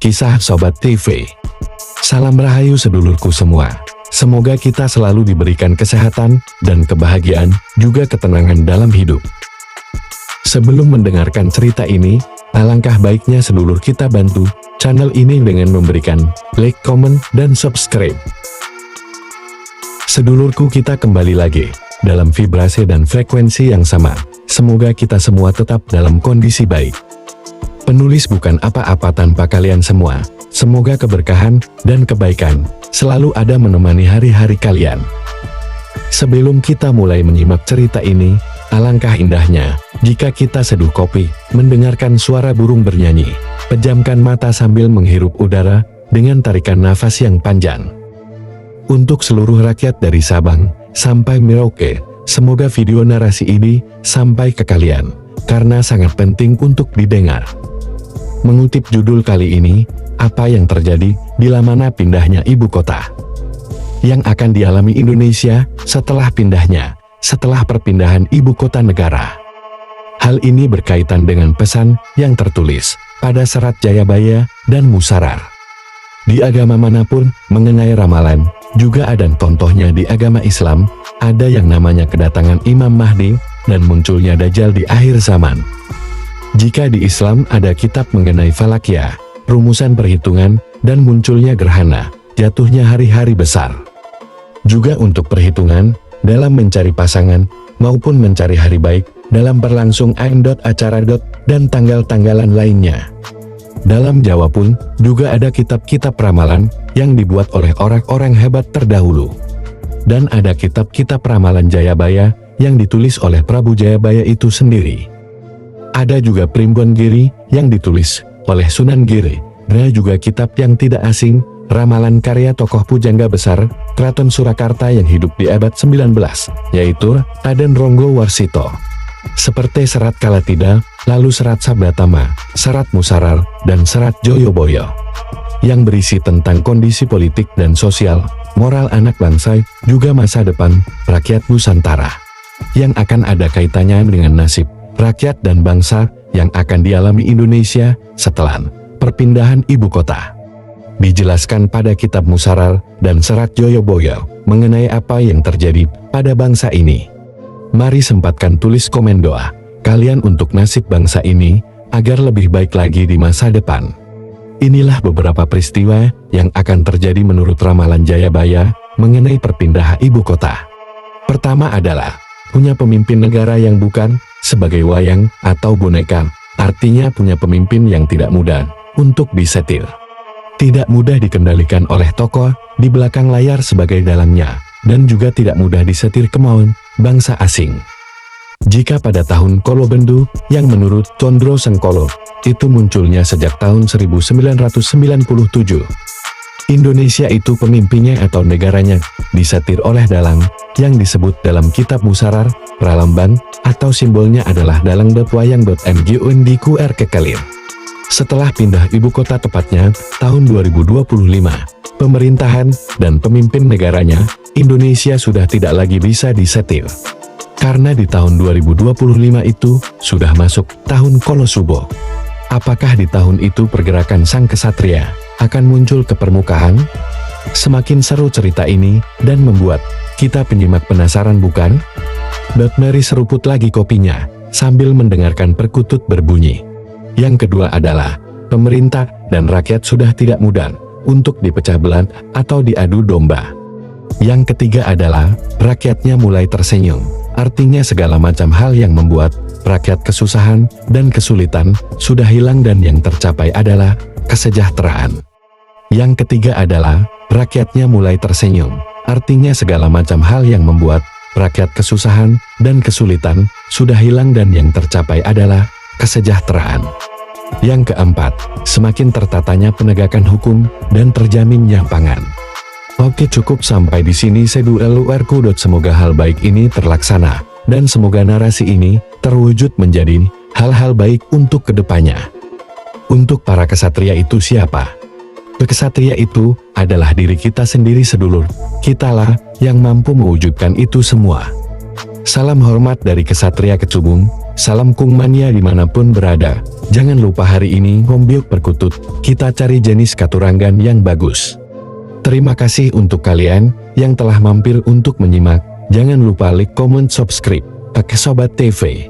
Kisah Sobat TV. Salam rahayu sedulurku semua. Semoga kita selalu diberikan kesehatan dan kebahagiaan, juga ketenangan dalam hidup. Sebelum mendengarkan cerita ini, alangkah baiknya sedulur kita bantu channel ini dengan memberikan like, komen, dan subscribe. Sedulurku, kita kembali lagi dalam vibrasi dan frekuensi yang sama. Semoga kita semua tetap dalam kondisi baik. Penulis bukan apa-apa tanpa kalian semua. Semoga keberkahan dan kebaikan selalu ada menemani hari-hari kalian. Sebelum kita mulai menyimak cerita ini, alangkah indahnya jika kita seduh kopi, mendengarkan suara burung bernyanyi, pejamkan mata sambil menghirup udara dengan tarikan nafas yang panjang. Untuk seluruh rakyat dari Sabang sampai Merauke, semoga video narasi ini sampai ke kalian, karena sangat penting untuk didengar. Mengutip judul kali ini, apa yang terjadi bila mana pindahnya ibu kota yang akan dialami Indonesia setelah perpindahan ibu kota negara. Hal ini berkaitan dengan pesan yang tertulis pada serat Jayabaya dan Musarar. Di agama manapun mengenai ramalan, juga ada contohnya di agama Islam, ada yang namanya kedatangan Imam Mahdi dan munculnya Dajjal di akhir zaman. Jika di Islam ada kitab mengenai falakiyah, rumusan perhitungan, dan munculnya gerhana, jatuhnya hari-hari besar. Juga untuk perhitungan, dalam mencari pasangan, maupun mencari hari baik, dalam berlangsung acara, dan tanggal-tanggalan lainnya. Dalam Jawa pun, juga ada kitab-kitab ramalan, yang dibuat oleh orang-orang hebat terdahulu. Dan ada kitab-kitab ramalan Jayabaya, yang ditulis oleh Prabu Jayabaya itu sendiri. Ada juga Primbon Giri yang ditulis oleh Sunan Giri. Ada juga kitab yang tidak asing, ramalan karya tokoh pujangga besar Keraton Surakarta yang hidup di abad 19, yaitu Raden Ronggo Warsito. Seperti Serat Kalatida, lalu Serat Sabdatama, Serat Musarar, dan Serat Joyoboyo, yang berisi tentang kondisi politik dan sosial, moral anak bangsa, juga masa depan rakyat Nusantara, yang akan ada kaitannya dengan nasib rakyat dan bangsa yang akan dialami Indonesia setelah perpindahan ibu kota. Dijelaskan pada kitab Musarar dan Serat Joyoboyo mengenai apa yang terjadi pada bangsa ini. Mari sempatkan tulis komen doa kalian untuk nasib bangsa ini agar lebih baik lagi di masa depan. Inilah beberapa peristiwa yang akan terjadi menurut ramalan Jayabaya mengenai perpindahan ibu kota. Pertama adalah punya pemimpin negara yang bukan sebagai wayang atau boneka, artinya punya pemimpin yang tidak mudah untuk disetir. Tidak mudah dikendalikan oleh tokoh di belakang layar sebagai dalangnya, dan juga tidak mudah disetir kemauan bangsa asing. Jika pada tahun Kolobendu, yang menurut Condro Sengkolo, itu munculnya sejak tahun 1997. Indonesia itu pemimpinnya atau negaranya disetir oleh dalang yang disebut dalam kitab Musarar, pralambang atau simbolnya adalah dalang.wayang.mgundqr kekelir. Setelah pindah ibu kota tepatnya tahun 2025, pemerintahan dan pemimpin negaranya, Indonesia sudah tidak lagi bisa disetir. Karena di tahun 2025 itu sudah masuk tahun Kolosubo. Apakah di tahun itu pergerakan sang kesatria akan muncul ke permukaan? Semakin seru cerita ini dan membuat kita penyimak penasaran, bukan? Mari seruput lagi kopinya sambil mendengarkan perkutut berbunyi. Yang kedua adalah pemerintah dan rakyat sudah tidak mudah untuk dipecah belah atau diadu domba. Yang ketiga adalah rakyatnya mulai tersenyum, artinya segala macam hal yang membuat rakyat kesusahan dan kesulitan sudah hilang dan yang tercapai adalah kesejahteraan. Yang ketiga adalah rakyatnya mulai tersenyum, artinya segala macam hal yang membuat rakyat kesusahan dan kesulitan sudah hilang dan yang tercapai adalah kesejahteraan. Yang keempat, semakin tertatanya penegakan hukum dan terjaminnya pangan. Oke, cukup sampai di sini sedulurku. Semoga hal baik ini terlaksana dan semoga narasi ini terwujud menjadi hal-hal baik untuk kedepannya. Untuk para kesatria itu siapa? Kesatria itu adalah diri kita sendiri sedulur. Kitalah yang mampu mewujudkan itu semua. Salam hormat dari Kesatria Kecubung. Salam Kung Mania dimanapun berada. Jangan lupa hari ini Hombiok Perkutut, kita cari jenis katuranggan yang bagus. Terima kasih untuk kalian yang telah mampir untuk menyimak. Jangan lupa like, comment, subscribe. Pakai Sobat TV.